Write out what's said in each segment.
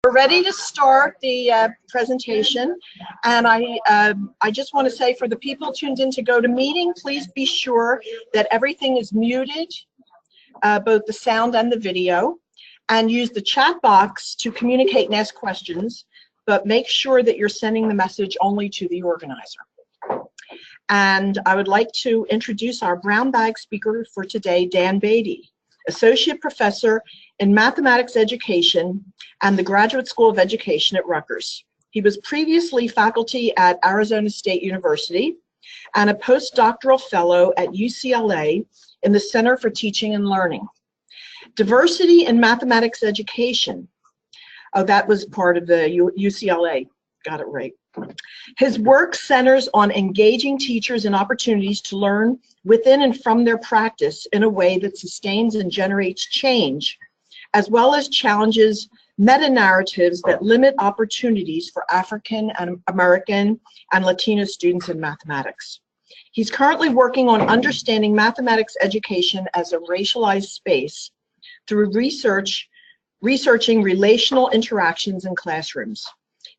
We're ready to start the presentation, and I just want to say for the people tuned in to GoToMeeting, please be sure that everything is muted, both the sound and the video, and use the chat box to communicate and ask questions, but make sure that you're sending the message only to the organizer. And I would like to introduce our brown bag speaker for today, Dan Battey, Associate Professor in Mathematics Education and the Graduate School of Education at Rutgers. He was previously faculty at Arizona State University and a postdoctoral fellow at UCLA in the Center for Teaching and Learning. Diversity in Mathematics Education. Oh, that was part of the UCLA. Got it right. His work centers on engaging teachers in opportunities to learn within and from their practice in a way that sustains and generates change, as well as challenges meta-narratives that limit opportunities for African and American and Latino students in mathematics. He's currently working on understanding mathematics education as a racialized space through researching relational interactions in classrooms.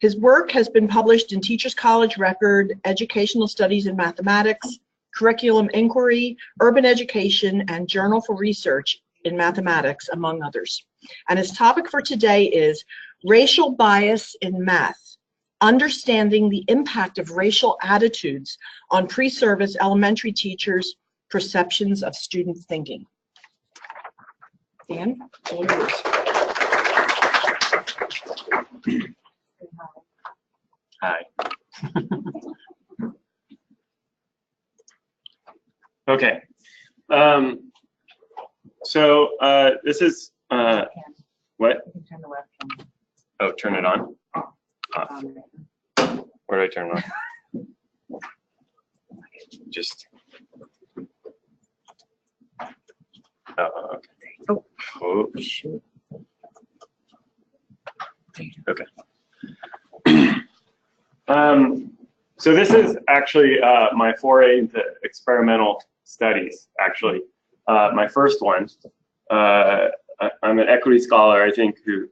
His work has been published in Teachers College Record, Educational Studies in Mathematics, Curriculum Inquiry, Urban Education, and Journal for Research in Mathematics, among others. And his topic for today is Racial Bias in Math, Understanding the Impact of Racial Attitudes on Pre-Service Elementary Teachers' Perceptions of Student Thinking. Dan, all yours. Hi. Okay. This is what? Oh, turn it on. Where do I turn it on? Just. Okay. Oh, shoot. Okay. So this is actually my foray into experimental studies, actually. My first one. I'm an equity scholar, I think, who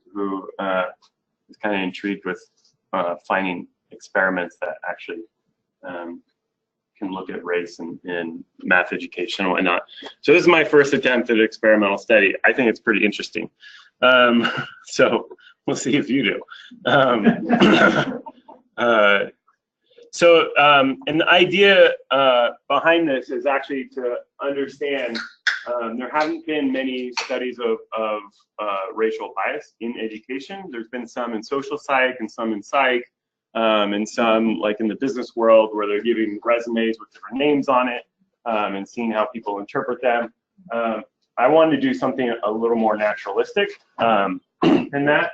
is kind of intrigued with finding experiments that actually can look at race in math education and whatnot. So this is my first attempt at experimental study. I think it's pretty interesting. So we'll see if you do. And the idea behind this is actually to understand there haven't been many studies of racial bias in education. There's been some in social psych and some in psych, and some like in the business world where they're giving resumes with different names on it and seeing how people interpret them. I wanted to do something a little more naturalistic than that.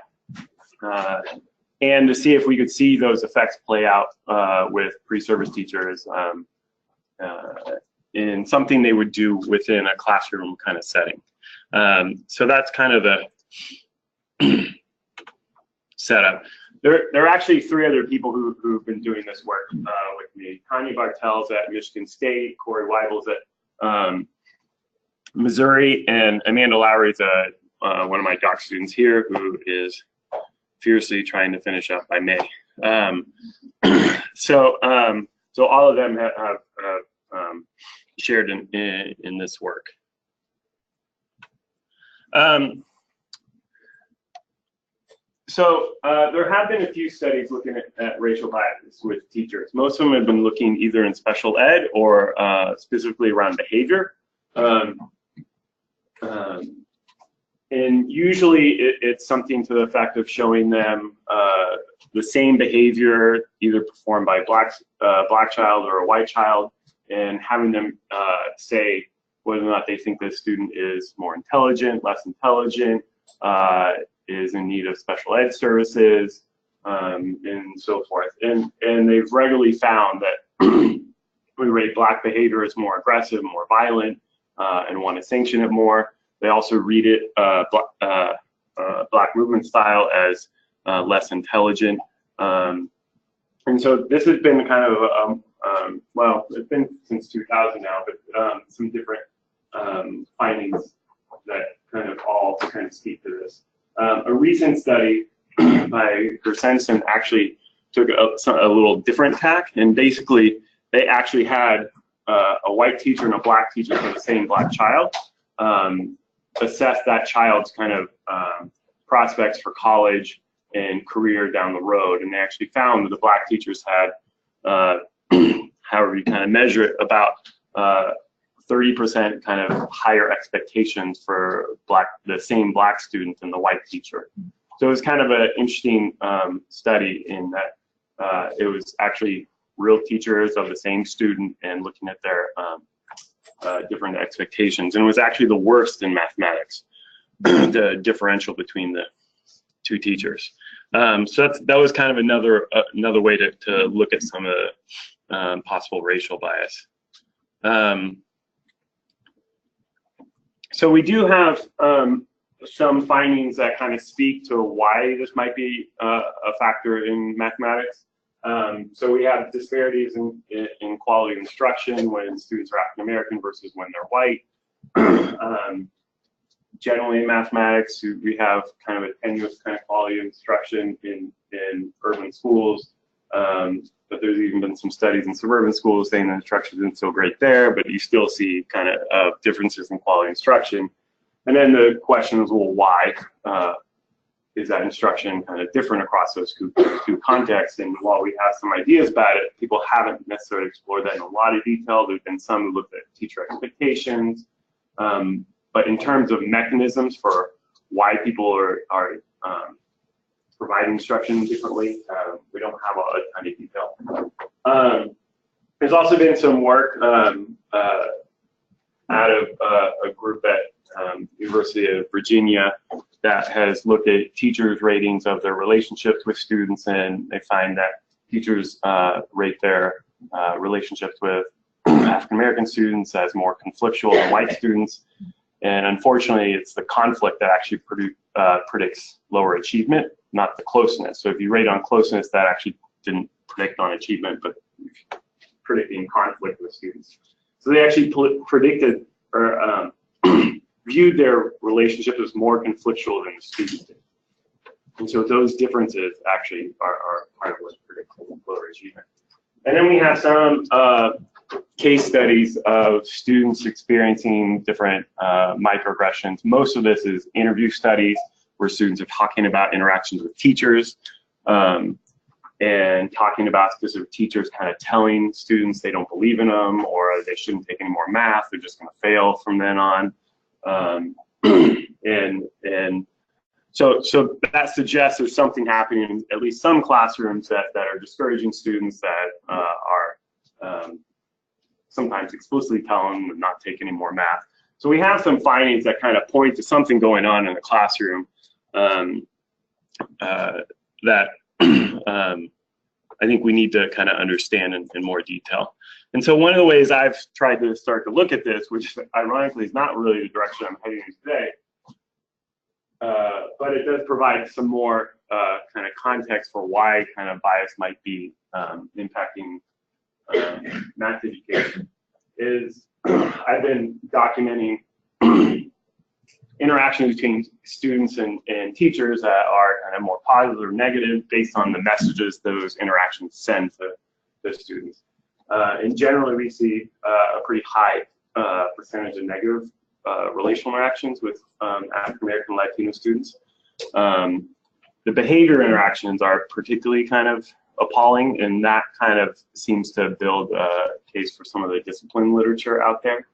And to see if we could see those effects play out with pre-service teachers in something they would do within a classroom kind of setting. So that's kind of the setup. There are actually 3 other people who've been doing this work with me. Tanya Bartels at Michigan State, Corey Weibel's at Missouri, and Amanda Lowry's one of my doc students here who is fiercely trying to finish up by May. So all of them have shared in this work. There have been a few studies looking at racial biases with teachers. Most of them have been looking either in special ed or specifically around behavior. And usually it's something to the effect of showing them the same behavior either performed by a black child or a white child, and having them say whether or not they think this student is more intelligent, less intelligent, is in need of special ed services, and so forth. And they've regularly found that we rate black behavior as more aggressive, more violent, and want to sanction it more. They also read it, black movement style, as less intelligent. And so this has been kind of, well, it's been since 2000 now, but some different findings that kind of all speak to this. A recent study by Gersensen actually took a little different tack, and basically they actually had a white teacher and a black teacher for the same black child, assess that child's kind of prospects for college and career down the road. And they actually found that the black teachers had, however you kind of measure it, about 30% kind of higher expectations for the same black student than the white teacher. So it was kind of an interesting study in that it was actually real teachers of the same student and looking at their different expectations. And it was actually the worst in mathematics, the differential between the two teachers. So that was kind of another way to look at some of the possible racial bias. So we do have some findings that kind of speak to why this might be a factor in mathematics. So we have disparities in quality of instruction when students are African American versus when they're white. Generally in mathematics, we have kind of a tenuous kind of quality of instruction in urban schools. But there's even been some studies in suburban schools saying the instruction isn't so great there, but you still see kind of differences in quality instruction. And then the question is, well, why is that instruction kind of different across those two contexts? And while we have some ideas about it, people haven't necessarily explored that in a lot of detail. There's been some who looked at teacher expectations, but in terms of mechanisms for why people are providing instruction differently, we don't have a ton of detail. There's also been some work out of a group at University of Virginia that has looked at teachers' ratings of their relationships with students, and they find that teachers rate their relationships with African American students as more conflictual than white students. And unfortunately, it's the conflict that actually predicts lower achievement, not the closeness. So if you rate on closeness, that actually didn't predict on achievement, but predicting conflict with students. So they actually predicted or viewed their relationship as more conflictual than the student did. And so those differences actually are part of what's predicting lower achievement. And then we have some case studies of students experiencing different microaggressions. Most of this is interview studies where students are talking about interactions with teachers and talking about specific teachers kind of telling students they don't believe in them or they shouldn't take any more math, they're just going to fail from then on. So that suggests there's something happening in at least some classrooms that are discouraging students that are sometimes explicitly telling them not take any more math. So we have some findings that kind of point to something going on in the classroom that I think we need to kind of understand in more detail. And so one of the ways I've tried to start to look at this, which ironically is not really the direction I'm heading in today, but it does provide some more kind of context for why kind of bias might be impacting math education, is I've been documenting interactions between students and teachers that are kind of more positive or negative based on the messages those interactions send to the students. And generally we see a pretty high percentage of negative relational interactions with African American Latino students. The behavior interactions are particularly kind of appalling, and that kind of seems to build a case for some of the discipline literature out there.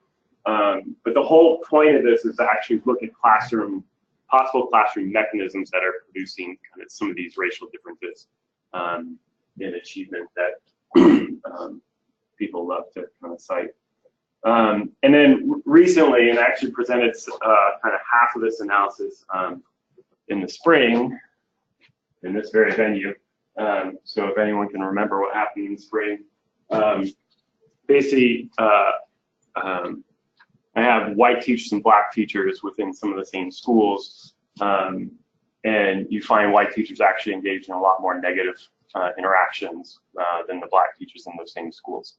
But the whole point of this is to actually look at possible classroom mechanisms that are producing kind of some of these racial differences in achievement that people love to kind of cite. And then recently, and I actually presented kind of half of this analysis in the spring in this very venue. So if anyone can remember what happened in the spring, basically I have white teachers and black teachers within some of the same schools, and you find white teachers actually engage in a lot more negative interactions than the black teachers in those same schools.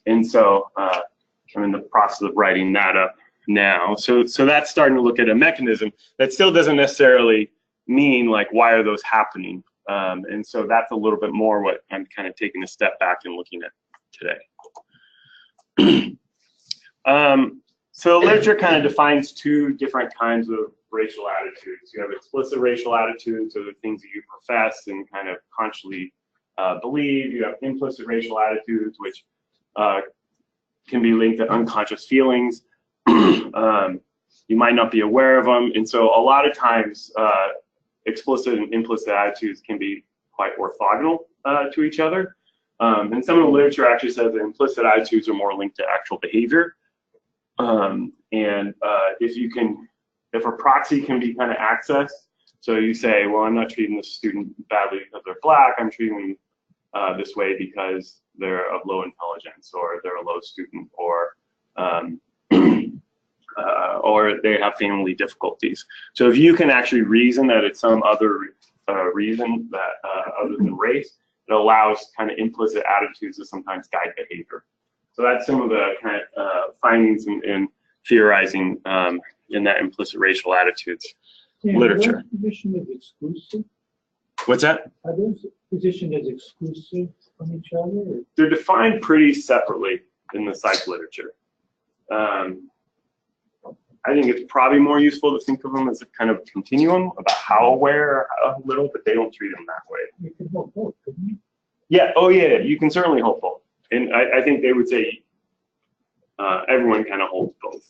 And so I'm in the process of writing that up now. So that's starting to look at a mechanism that still doesn't necessarily mean, like why are those happening? And so that's a little bit more what I'm kind of taking a step back and looking at today. So the literature kind of defines two different kinds of racial attitudes. You have explicit racial attitudes, or the things that you profess and kind of consciously believe. You have implicit racial attitudes, which can be linked to unconscious feelings. You might not be aware of them. And so a lot of times, explicit and implicit attitudes can be quite orthogonal to each other. And some of the literature actually says that implicit attitudes are more linked to actual behavior. If a proxy can be kind of accessed, so you say, well, I'm not treating this student badly because they're black, I'm treating them this way because they're of low intelligence, or they're a low student, or they have family difficulties. So if you can actually reason that it's some other reason that other than race, it allows kind of implicit attitudes to sometimes guide behavior. So that's some of the kind of findings in theorizing in that implicit racial attitudes literature. Are those positioned as exclusive? What's that? Are those positioned as exclusive from each other? Or? They're defined pretty separately in the psych literature. I think it's probably more useful to think of them as a kind of continuum about how aware, how little, but they don't treat them that way. You could hold both, couldn't you? Yeah, oh yeah, you can certainly hold both. And I think they would say everyone kind of holds both.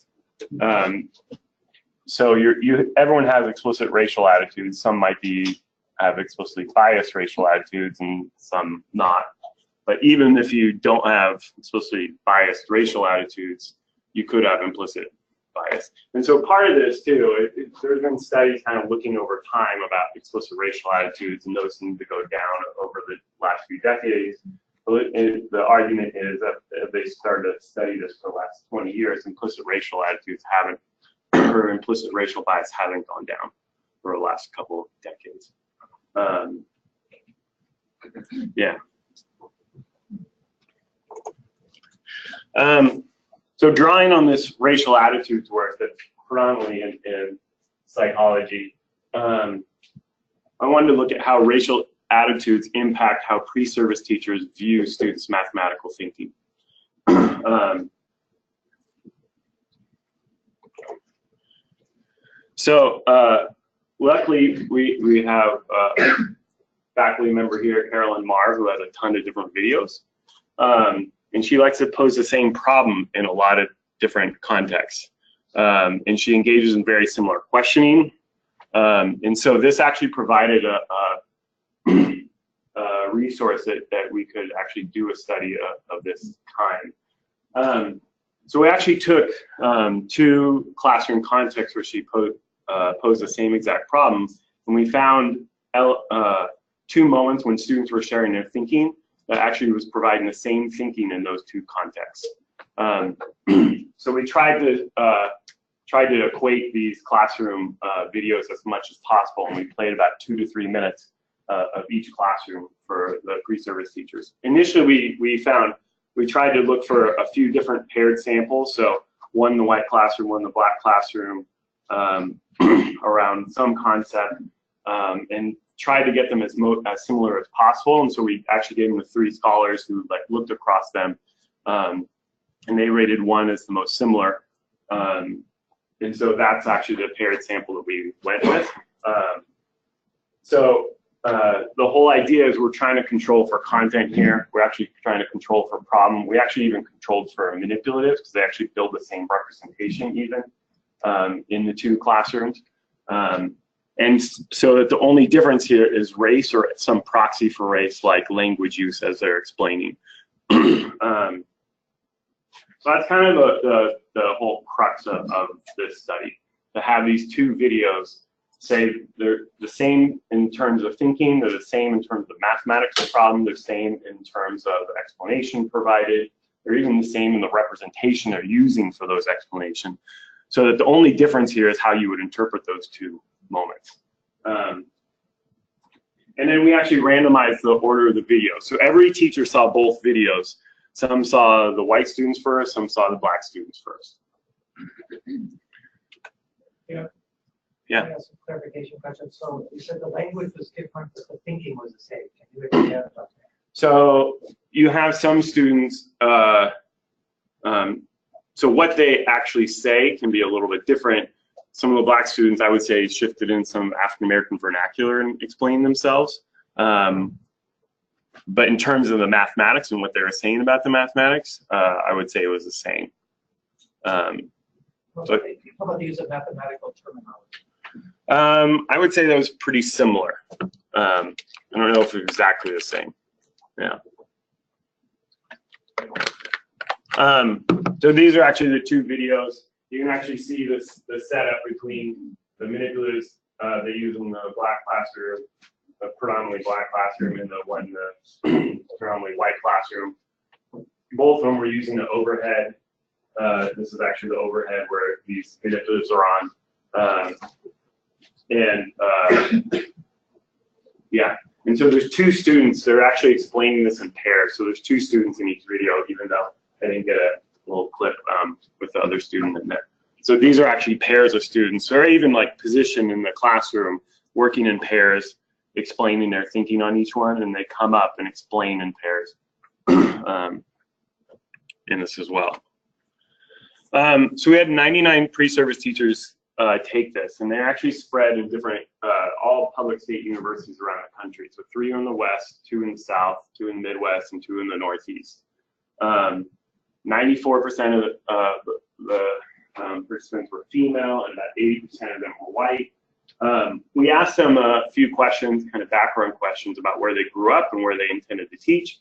So everyone has explicit racial attitudes. Some might have explicitly biased racial attitudes and some not. But even if you don't have explicitly biased racial attitudes, you could have implicit bias. And so part of this too, there's been studies kind of looking over time about explicit racial attitudes, and those seem to go down over the last few decades. The argument is that they started to study this for the last 20 years, implicit racial attitudes haven't, or implicit racial bias haven't gone down for the last couple of decades. Yeah. So drawing on this racial attitudes work that's predominantly in psychology, I wanted to look at how racial attitudes impact how pre-service teachers view students' mathematical thinking. Luckily, we have a faculty member here, Carolyn Marr, who has a ton of different videos. And she likes to pose the same problem in a lot of different contexts. And she engages in very similar questioning. And so this actually provided a resource that we could actually do a study of this kind. So we actually took two classroom contexts where she posed the same exact problem, and we found two moments when students were sharing their thinking that actually was providing the same thinking in those two contexts. So we tried to equate these classroom videos as much as possible, and we played about 2 to 3 minutes of each classroom for the pre-service teachers. Initially, we tried to look for a few different paired samples, so one in the white classroom, one in the black classroom, around some concept, and tried to get them as similar as possible. And so we actually gave them to 3 scholars who looked across them, and they rated one as the most similar. And so that's actually the paired sample that we went with. The whole idea is we're trying to control for content here. We're actually trying to control for problem. We actually even controlled for manipulatives because they actually build the same representation even in the 2 classrooms. And so that the only difference here is race or some proxy for race, like language use as they're explaining. So that's kind of the whole crux of this study, to have these 2 videos say they're the same in terms of thinking, they're the same in terms of mathematics of the problem, they're the same in terms of the explanation provided, they're even the same in the representation they're using for those explanations. So that the only difference here is how you would interpret those 2 moments. And then we actually randomized the order of the video. So every teacher saw both videos. Some saw the white students first, some saw the black students first. Yeah. I have some clarification questions. So you said the language was different, but the thinking was the same. Can you explain that about that? So you have some students, so what they actually say can be a little bit different. Some of the black students, I would say, shifted in some African-American vernacular and explained themselves. But in terms of the mathematics and what they were saying about the mathematics, I would say it was the same. How about the use of mathematical terminology? I would say that was pretty similar. I don't know if it's exactly the same. Yeah. So these are actually the two videos. You can actually see this, the setup between the manipulatives they use in the black classroom, the predominantly black classroom, and the one the predominantly white classroom. Both of them were using the overhead. This is actually the overhead where these manipulatives are on. Yeah, and so there's two students. They're actually explaining this in pairs. So there's two students in each video, even though I didn't get a little clip with the other student in there. So these are actually pairs of students. They're even like positioned in the classroom, working in pairs, explaining their thinking on each one, and they come up and explain in pairs in this as well. So we had 99 pre-service teachers take this, and they're actually spread in different, all public state universities around the country. So 3 in the West, 2 in the South, 2 in the Midwest, and 2 in the Northeast. 94% of the participants were female, and about 80% of them were white. We asked them a few questions, kind of background questions about where they grew up and where they intended to teach.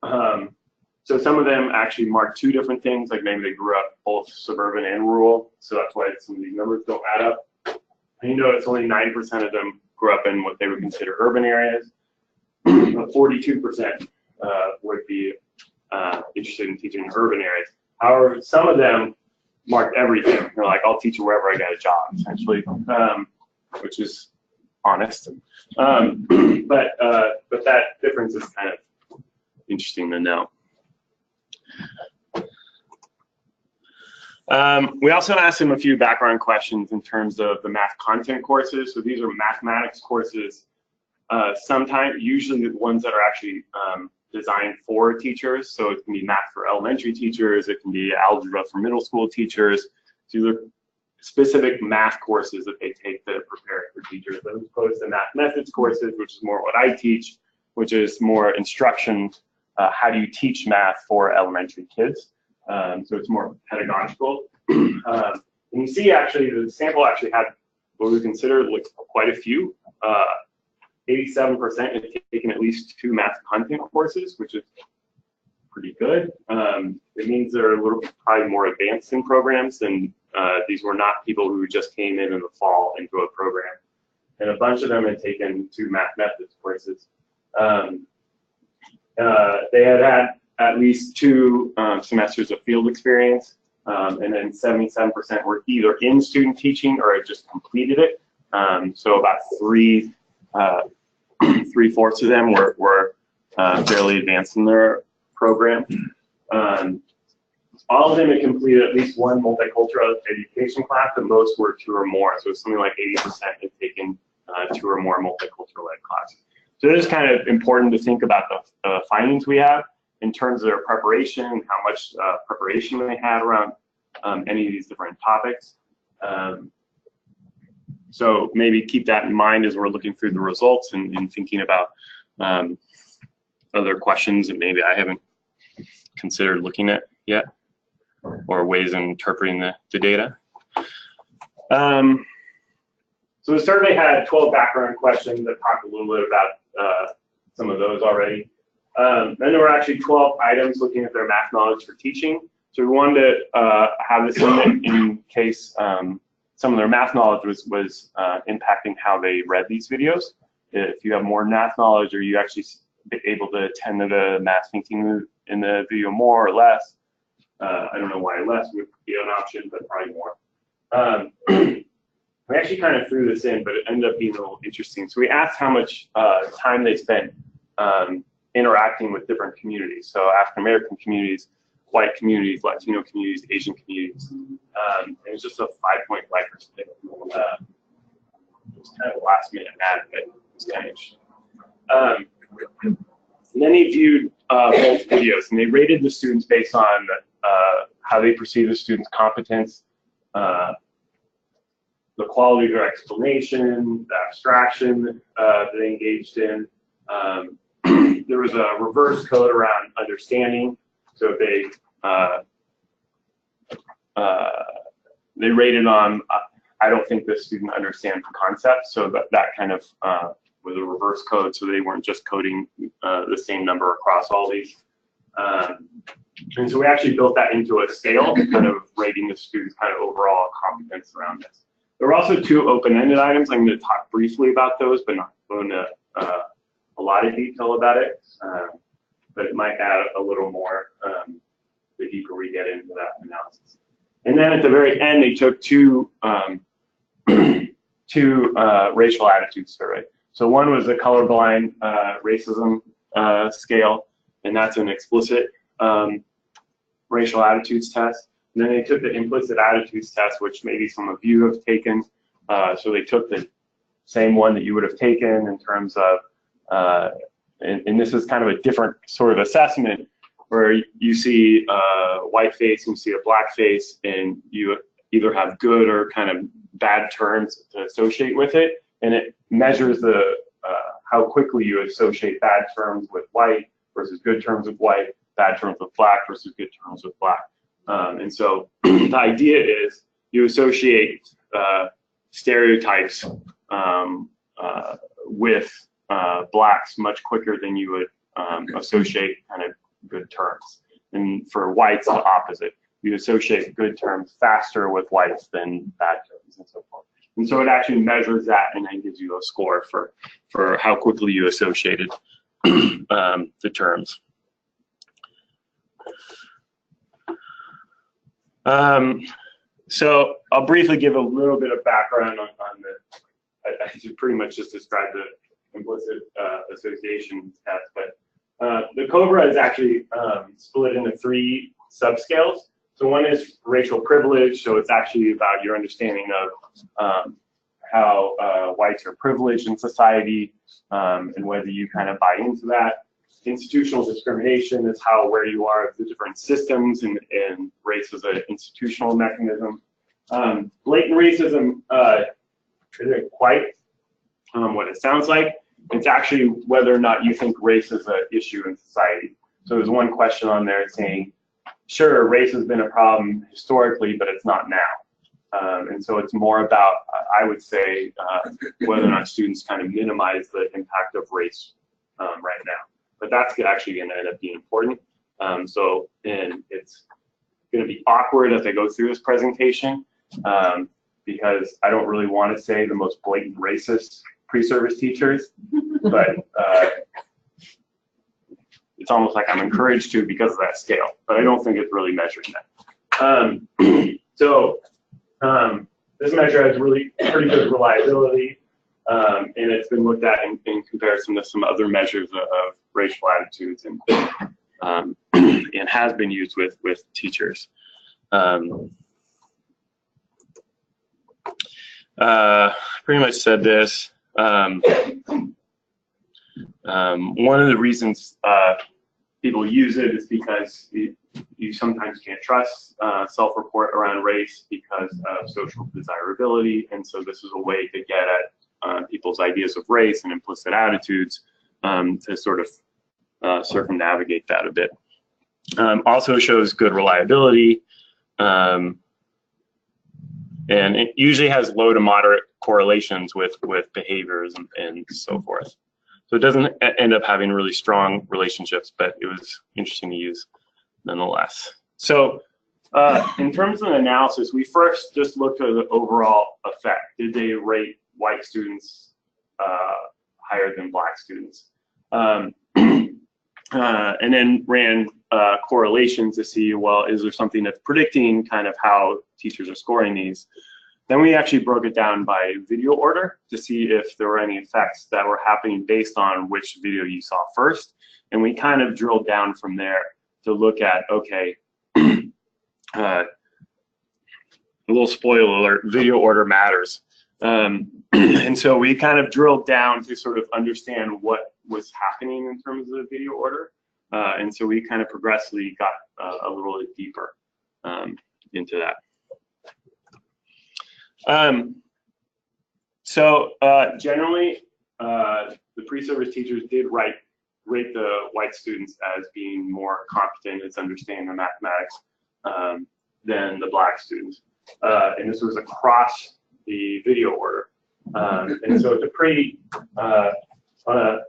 So some of them actually marked 2 different things, like maybe they grew up both suburban and rural, so that's why some of these numbers don't add up. And you notice only 9% of them grew up in what they would consider urban areas. 42% would be interested in teaching in urban areas. However, some of them marked everything. They're like, I'll teach wherever I get a job, essentially, which is honest. But that difference is kind of interesting to know. We also asked them a few background questions in terms of the math content courses. So these are mathematics courses, usually the ones that are actually designed for teachers. So it can be math for elementary teachers, it can be algebra for middle school teachers. So these are specific math courses that they take to prepare for teachers, as opposed to math methods courses, which is more what I teach, which is more instruction. How do you teach math for elementary kids? So it's more pedagogical. And you see actually the sample actually had what we consider like quite a few. 87% had taken at least 2 math content courses, which is pretty good. It means they're a little probably more advanced in programs, and these were not people who just came in the fall into a program. And a bunch of them had taken 2 math methods courses. They had at least 2 semesters of field experience, and then 77% were either in student teaching or had just completed it. So about 3/4 of them were fairly advanced in their program. All of them had completed at least 1 multicultural education class, and most were 2 or more. So it's something like 80% had taken 2 or more multicultural ed classes. So it is kind of important to think about the findings we have in terms of their preparation, how much preparation they had around any of these different topics. So maybe keep that in mind as we're looking through the results and thinking about other questions that maybe I haven't considered looking at yet, or ways of interpreting the data. So the survey had 12 background questions that talked a little bit about some of those already. Then there were actually 12 items looking at their math knowledge for teaching. So we wanted to have this in case some of their math knowledge was impacting how they read these videos. If you have more math knowledge, or you actually able to attend to the math thinking in the video more or less. I don't know why less would be an option, but probably more. We actually kind of threw this in, but it ended up being a little interesting. So we asked how much time they spent interacting with different communities. So African American communities, white communities, Latino communities, Asian communities. And it's just a 5-point Likert scale. It was kind of a last minute add, but it's kind of interesting. And then he viewed both videos, and they rated the students based on how they perceive the students' competence, the quality of their explanation, the abstraction that they engaged in. There was a reverse code around understanding. So they rated on, I don't think this student understands the concept. So that kind of was a reverse code. So they weren't just coding the same number across all these. And so we actually built that into a scale, kind of rating the students' kind of overall competence around this. There were also 2 open-ended items. I'm going to talk briefly about those, but not go into a lot of detail about it. But it might add a little more the deeper we get into that analysis. And then at the very end, they took 2 racial attitude survey. So one was the colorblind racism scale, and that's an explicit racial attitudes test. And then they took the implicit attitudes test, which maybe some of you have taken. So they took the same one that you would have taken in terms of, and this is kind of a different sort of assessment where you see a white face, you see a black face, and you either have good or kind of bad terms to associate with it. And it measures the how quickly you associate bad terms with white versus good terms with white, bad terms with black versus good terms with black. And so the idea is you associate stereotypes with blacks much quicker than you would associate kind of good terms. And for whites, the opposite. You associate good terms faster with whites than bad terms and so forth. And so it actually measures that and then gives you a score for how quickly you associated the terms. So I'll briefly give a little bit of background on the, I should pretty much just describe the implicit association test, but the COBRA is actually split into 3 subscales. So one is racial privilege, so it's actually about your understanding of how whites are privileged in society and whether you kind of buy into that. Institutional discrimination is where you are, the different systems, and race as an institutional mechanism. Blatant racism isn't quite what it sounds like. It's actually whether or not you think race is an issue in society. So there's one question on there saying, sure, race has been a problem historically, but it's not now. And so it's more about, I would say, whether or not students kind of minimize the impact of race right now. But that's actually going to end up being important. And it's going to be awkward as I go through this presentation because I don't really want to say the most blatant racist pre-service teachers, but it's almost like I'm encouraged to because of that scale, but I don't think it's really measuring that. This measure has really pretty good reliability, and it's been looked at in comparison to some other measures of racial attitudes and has been used with teachers. Pretty much said this. One of the reasons people use it is because you sometimes can't trust self-report around race because of social desirability, and so this is a way to get at people's ideas of race and implicit attitudes to sort of circumnavigate that a bit. Also shows good reliability, and it usually has low to moderate correlations with behaviors and so forth. So it doesn't end up having really strong relationships, but it was interesting to use nonetheless. So in terms of analysis, we first just looked at the overall effect. Did they rate white students higher than black students? And then ran correlations to see, well, is there something that's predicting kind of how teachers are scoring these? Then we actually broke it down by video order to see if there were any effects that were happening based on which video you saw first. And we kind of drilled down from there to look at, okay, a little spoiler alert, video order matters. And so we kind of drilled down to sort of understand what was happening in terms of the video order. And so we kind of progressively got a little bit deeper into that. Generally, the pre-service teachers did rate the white students as being more competent as understanding the mathematics than the black students. And this was across the video order. And so it's a pretty, on a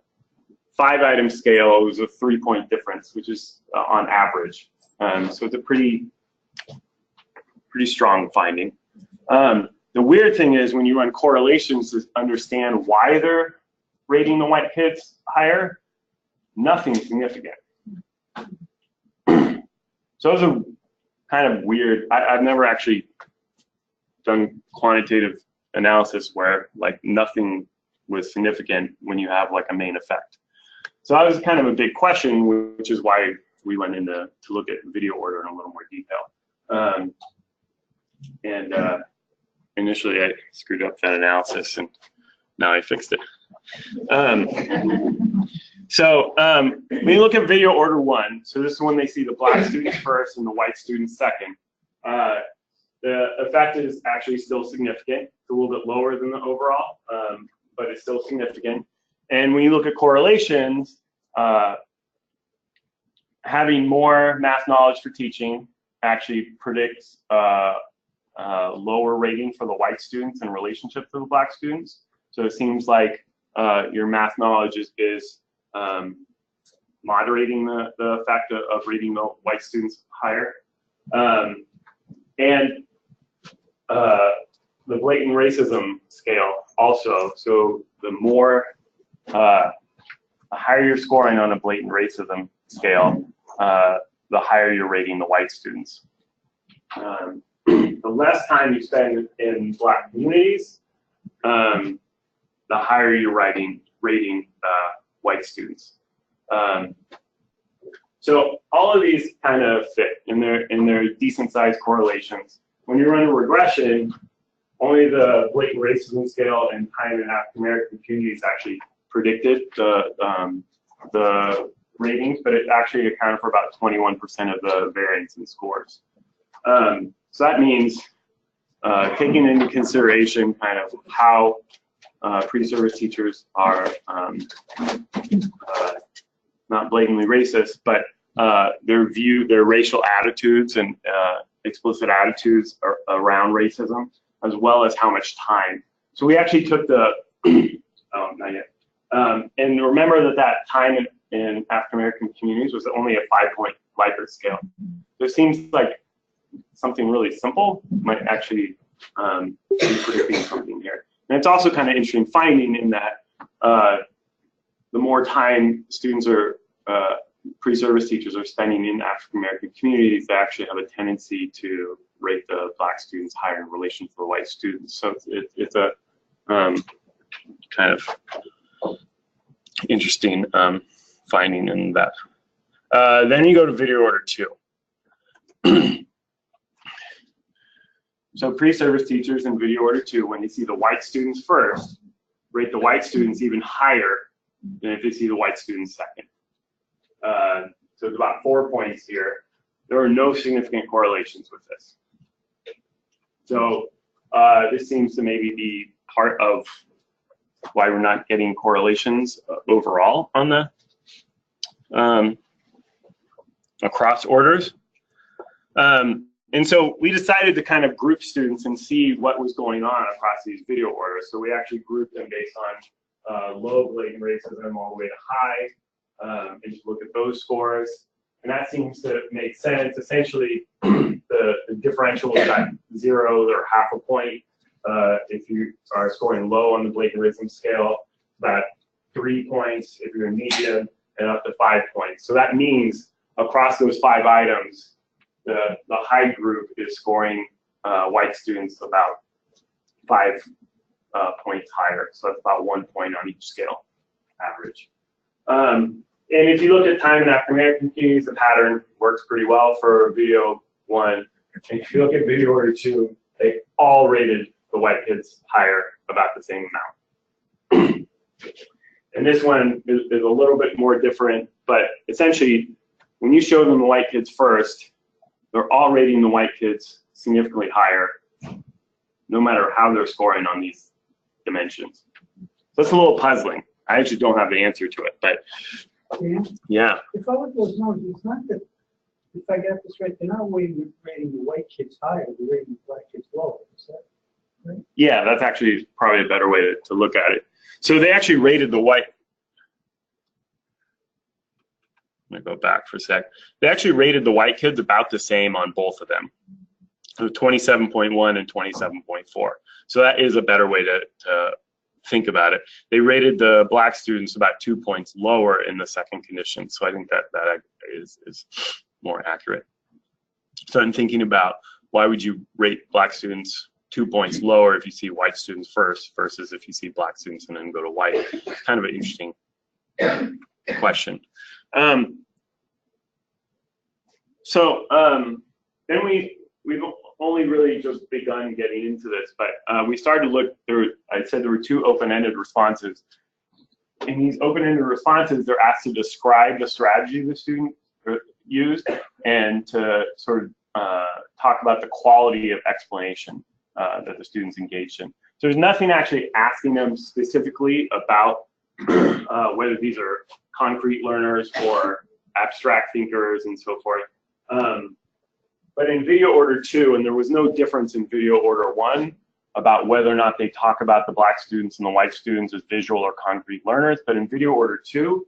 5-item scale, it was a 3-point difference, which is on average. So it's a pretty strong finding. The weird thing is when you run correlations to understand why they're rating the white kids higher, nothing significant. So it was a kind of weird, I've never actually done quantitative analysis where like nothing was significant when you have like a main effect. So that was kind of a big question, which is why we went into to look at video order in a little more detail. Initially I screwed up that analysis and now I fixed it. When you look at video order 1, so this is when they see the black students first and the white students second. The effect is actually still significant. It's a little bit lower than the overall, but it's still significant. And when you look at correlations, having more math knowledge for teaching actually predicts lower rating for the white students in relationship to the black students. So it seems like your math knowledge is moderating the effect of rating the white students higher. The blatant racism scale also, so the more, the higher you're scoring on a blatant racism scale, the higher you're rating the white students. The less time you spend in black communities, the higher you're rating white students. So all of these kind of fit in their decent sized correlations. When you run a regression, only the blatant racism scale and time in African American communities actually predicted the ratings, but it actually accounted for about 21% of the variance in scores. So that means taking into consideration kind of how pre-service teachers are not blatantly racist, but their racial attitudes and explicit attitudes around racism, as well as how much time. So we actually took the, oh, not yet. And remember that time in African American communities was only a 5-point Likert scale. So it seems like something really simple might actually be predicting something here. And it's also kind of interesting finding in that the more time students are, pre-service teachers are spending in African American communities, they actually have a tendency to rate the black students higher in relation to the white students. So it's a kind of interesting finding in that. Then you go to video order 2. So pre-service teachers in video order 2, when they see the white students first, rate the white students even higher than if they see the white students second. So it's about 4 points here. There are no significant correlations with this. So this seems to maybe be part of why we're not getting correlations overall on the across orders. And so we decided to kind of group students and see what was going on across these video orders. So we actually grouped them based on low blatant racism all the way to high, and just look at those scores. And that seems to make sense. Essentially, the differential is at 0 or half a point. If you are scoring low on the blatant racism scale, about 3 points if you're in medium, and up to 5 points. So that means across those 5 items, the high group is scoring white students about 5 points higher. So that's about 1 point on each scale, average. And if you look at time in African American communities, the pattern works pretty well for video 1. And if you look at video order 2, they all rated the white kids higher, about the same amount. And this one is a little bit more different, but essentially, when you show them the white kids first, they're all rating the white kids significantly higher, no matter how they're scoring on these dimensions. So it's a little puzzling. I actually don't have the answer to it, but yeah. If all it was known, it's not that, if I got this right, they're not rating the white kids higher, they're rating the black kids lower. Is that right? Yeah, that's actually probably a better way to look at it. So they actually rated the white. Let me go back for a sec. They actually rated the white kids about the same on both of them. So 27.1 and 27.4. So that is a better way to think about it. They rated the black students about 2 points lower in the second condition. So I think that is more accurate. So I'm thinking about, why would you rate black students 2 points lower if you see white students first versus if you see black students and then go to white? It's kind of an interesting question. Then we've only really just begun getting into this, but we started to look. I said there were 2 open-ended responses. In these open-ended responses, they're asked to describe the strategy the student used and to sort of talk about the quality of explanation that the students engaged in. So there's nothing actually asking them specifically about whether these are concrete learners or abstract thinkers and so forth. But in video order 2, and there was no difference in video order 1 about whether or not they talk about the black students and the white students as visual or concrete learners, but in video order 2,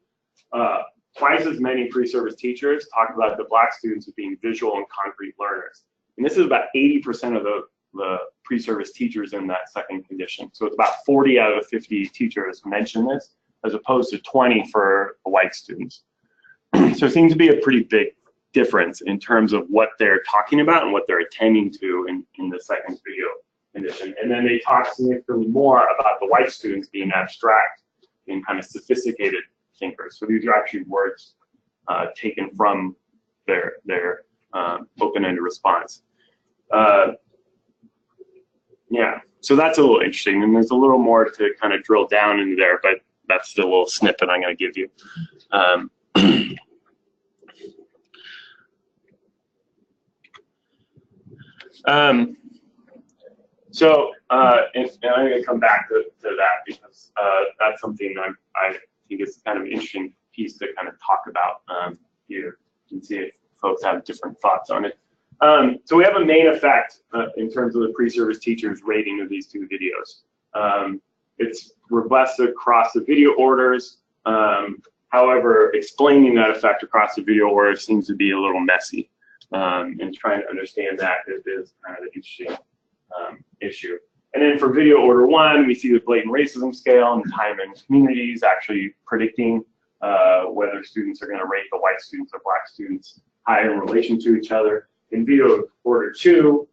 twice as many pre-service teachers talk about the black students as being visual and concrete learners. And this is about 80% of the pre-service teachers in that second condition. So it's about 40 out of 50 teachers mention this, as opposed to 20 for the white students. So it seems to be a pretty big difference in terms of what they're talking about and what they're attending to in the second video condition. And then they talk significantly more about the white students being abstract and kind of sophisticated thinkers. So these are actually words taken from their open-ended response. Yeah, so that's a little interesting, and there's a little more to kind of drill down into there, but that's the little snippet I'm going to give you. And I'm going to come back to that because that's something I think is kind of an interesting piece to kind of talk about here and see if folks have different thoughts on it. So we have a main effect in terms of the pre-service teachers' rating of these 2 videos. It's robust across the video orders. However, explaining that effect across the video orders seems to be a little messy. And trying to understand that is kind of an interesting issue. And then for video order 1, we see the blatant racism scale and time and communities actually predicting whether students are going to rate the white students or black students higher in relation to each other. In video order 2,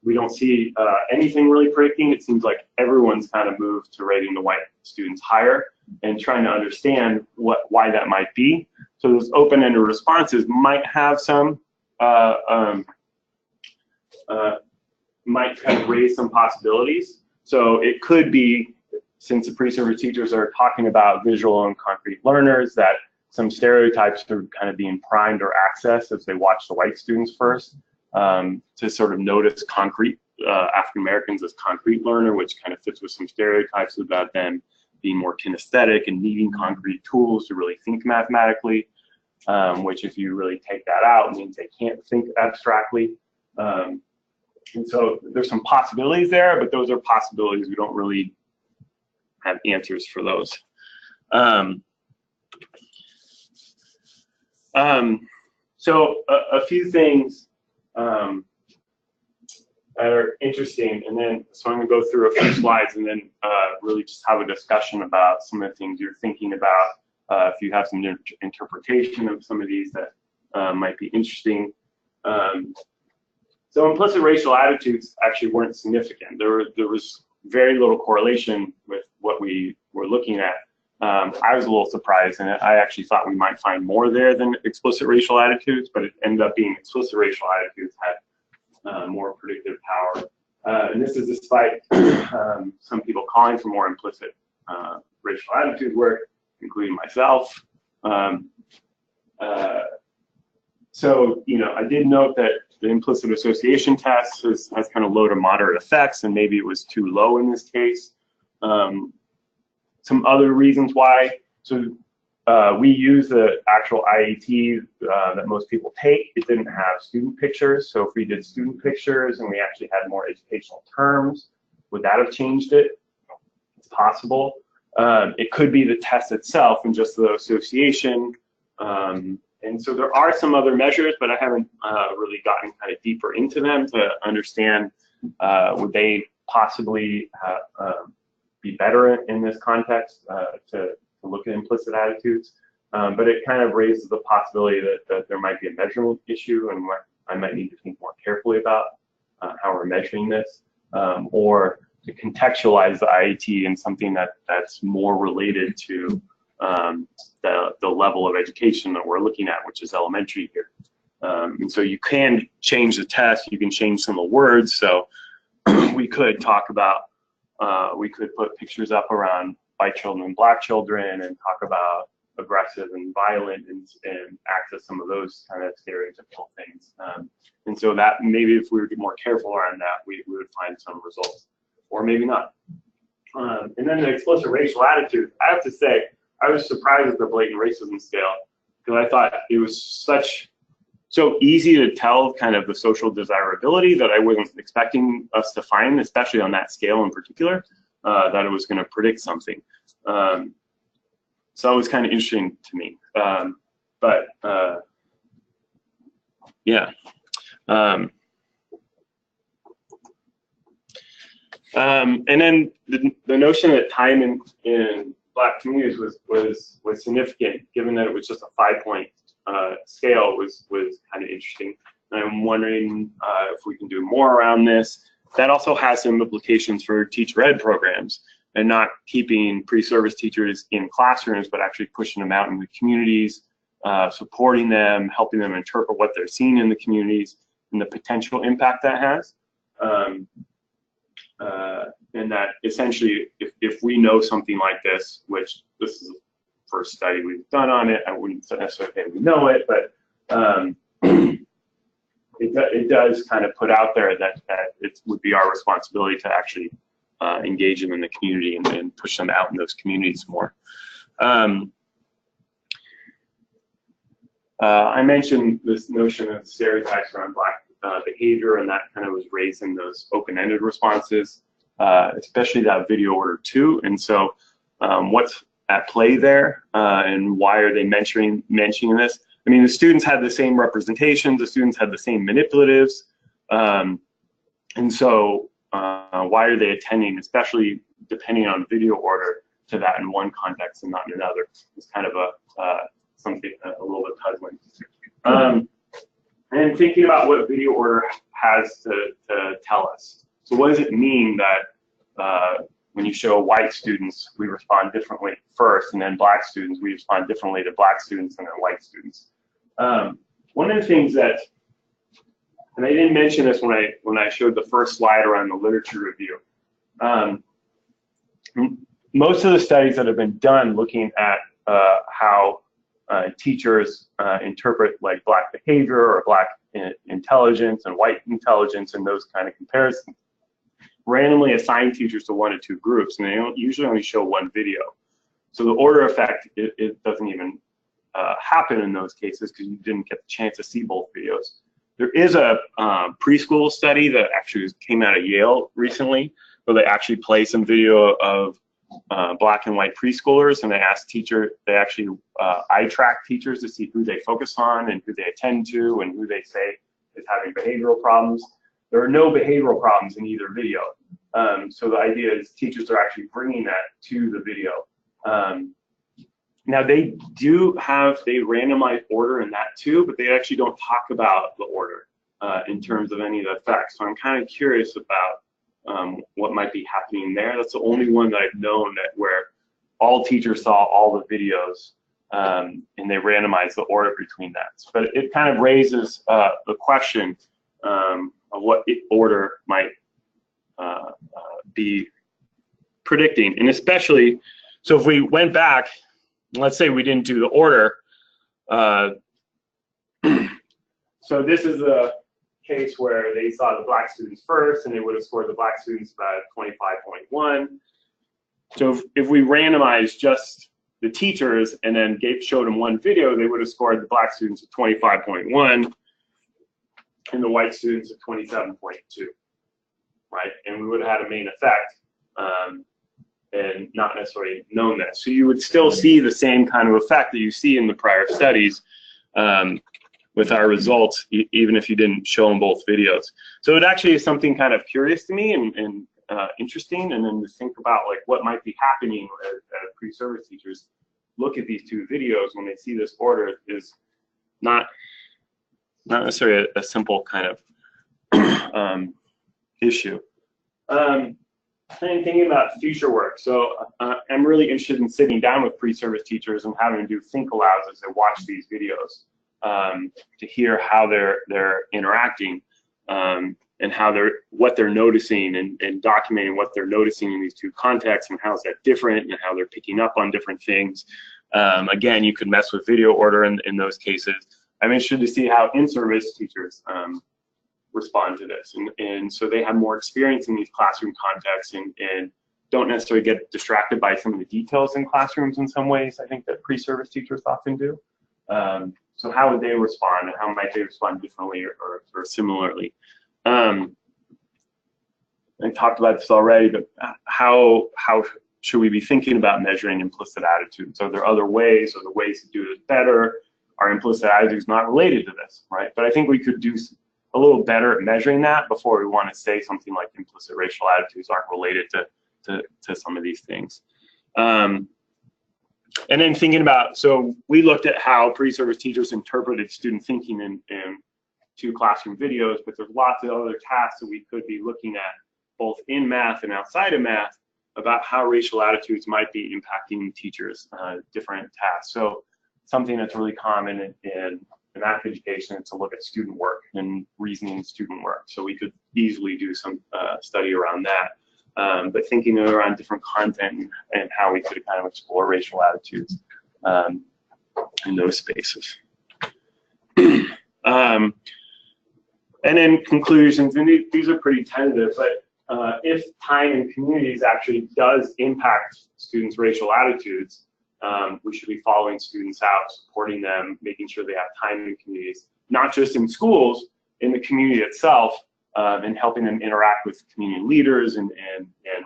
we don't see anything really predicting. It seems like everyone's kind of moved to rating the white students higher and trying to understand why that might be. So those open-ended responses might have some might kind of raise some possibilities. So it could be, since the pre-service teachers are talking about visual and concrete learners, that some stereotypes are kind of being primed or accessed as they watch the white students first, to sort of notice concrete African Americans as concrete learner, which kind of fits with some stereotypes about them being more kinesthetic and needing concrete tools to really think mathematically, which if you really take that out means they can't think abstractly. And so there's some possibilities there, but those are possibilities. We don't really have answers for those. So a few things that are interesting, and then so I'm going to go through a few slides and then really just have a discussion about some of the things you're thinking about. If you have some interpretation of some of these that might be interesting. So implicit racial attitudes actually weren't significant. There was very little correlation with what we were looking at. I was a little surprised, and I actually thought we might find more there than explicit racial attitudes, but it ended up being explicit racial attitudes had more predictive power. And this is despite some people calling for more implicit racial attitude work, including myself. So, I did note that the implicit association test has kind of low to moderate effects, and maybe it was too low in this case. Some other reasons why. So we use the actual IET that most people take. It didn't have student pictures. So if we did student pictures and we actually had more educational terms, would that have changed it? It's possible. It could be the test itself and just the association. And so there are some other measures, but I haven't really gotten kind of deeper into them to understand would they possibly be better in this context to look at implicit attitudes. But it kind of raises the possibility that there might be a measurement issue, and I might need to think more carefully about how we're measuring this, or to contextualize the IET in something that's more related to the level of education that we're looking at, which is elementary here. And so you can change the test, you can change some of the words. So we could talk about, we could put pictures up around white children and black children and talk about aggressive and violent and access some of those kind of stereotypical things. And so that maybe if we were more careful around that, we would find some results, or maybe not. And then the explicit racial attitude, I have to say, I was surprised at the blatant racism scale, because I thought it was so easy to tell kind of the social desirability that I wasn't expecting us to find, especially on that scale in particular, that it was going to predict something. So it was kind of interesting to me. Yeah. And then the notion that time in Black communities was significant, given that it was just a 5-point scale, was kind of interesting. And I'm wondering if we can do more around this. That also has some implications for teacher ed programs, and not keeping pre-service teachers in classrooms, but actually pushing them out in the communities, supporting them, helping them interpret what they're seeing in the communities, and the potential impact that has. And that essentially, if we know something like this, which this is the first study we've done on it, I wouldn't necessarily say we know it, but it does kind of put out there that it would be our responsibility to actually engage them in the community and push them out in those communities more. I mentioned this notion of stereotypes around Black behavior, and that kind of was raised in those open-ended responses, especially that video order 2. And so what's at play there, and why are they mentioning this? I mean, the students had the same representations, the students had the same manipulatives, and so why are they attending, especially depending on video order, to that in one context and not in another? It's kind of something a little bit puzzling. And thinking about what video order has to tell us. So what does it mean that when you show white students, we respond differently first, and then Black students, we respond differently to Black students and then white students? One of the things that, and I didn't mention this when I showed the first slide around the literature review. Most of the studies that have been done looking at how teachers interpret like Black behavior or Black intelligence and white intelligence and those kind of comparisons randomly assign teachers to 1 or 2 groups, and they don't usually only show one video. So the order effect, it doesn't even happen in those cases because you didn't get the chance to see both videos. There is a preschool study that actually came out of Yale recently, where they actually play some video of Black and white preschoolers, and they ask they actually eye track teachers to see who they focus on and who they attend to and who they say is having behavioral problems. There are no behavioral problems in either video. So the idea is teachers are actually bringing that to the video. Now they randomize order in that too, but they actually don't talk about the order in terms of any of the effects. So I'm kind of curious about what might be happening there. That's the only one that I've known where all teachers saw all the videos and they randomized the order between that. But it kind of raises the question, what order might be predicting. And especially, so if we went back, let's say we didn't do the order. So this is a case where they saw the black students first, and they would have scored the black students about 25.1. So if we randomized just the teachers and then showed them one video, they would have scored the black students at 25.1 and the white students at 27.2, right? And we would have had a main effect and not necessarily known that. So you would still see the same kind of effect that you see in the prior studies with our results, even if you didn't show them both videos. So it actually is something kind of curious to me and interesting, and then to think about like what might be happening as pre-service teachers look at these two videos when they see this order is not necessarily a simple kind of issue. And thinking about future work. So I'm really interested in sitting down with pre-service teachers and having them do think alouds as they watch these videos to hear how they're interacting and what they're noticing and documenting what they're noticing in these two contexts and how is that different and how they're picking up on different things. Again, you could mess with video order in those cases. I'm interested to see how in-service teachers respond to this. And so they have more experience in these classroom contexts and don't necessarily get distracted by some of the details in classrooms in some ways, I think that pre-service teachers often do. So how would they respond, and how might they respond differently or similarly? I talked about this already, but how should we be thinking about measuring implicit attitudes? Are there other ways, or the ways to do it better? Are implicit attitudes not related to this, right? But I think we could do a little better at measuring that before we want to say something like implicit racial attitudes aren't related to some of these things. And then thinking about, so we looked at how pre-service teachers interpreted student thinking in two classroom videos, but there's lots of other tasks that we could be looking at, both in math and outside of math, about how racial attitudes might be impacting teachers' different tasks. So something that's really common in math education is to look at student work and reasoning student work. So we could easily do some study around that. But thinking around different content and how we could kind of explore racial attitudes in those spaces. And then conclusions, and these are pretty tentative, but if time in communities actually does impact students' racial attitudes, we should be following students out, supporting them, making sure they have time in communities, not just in schools, in the community itself, and helping them interact with community leaders and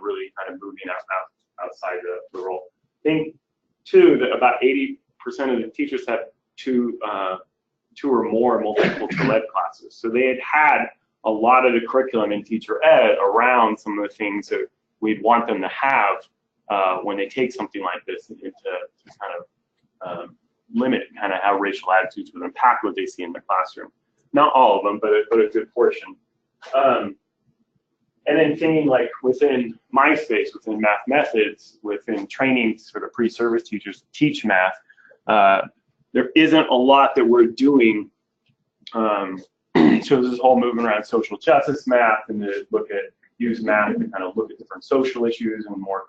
really kind of moving outside the role. I think, too, that about 80% of the teachers have two or more multicultural ed classes. So they had a lot of the curriculum in teacher ed around some of the things that we'd want them to have when they take something like this to kind of limit kind of how racial attitudes would impact what they see in the classroom. Not all of them, but a good portion. And then thinking like within my space, within math methods, within training sort of pre-service teachers to teach math, there isn't a lot that we're doing. So there's this whole movement around social justice math and to use math to kind of look at different social issues in more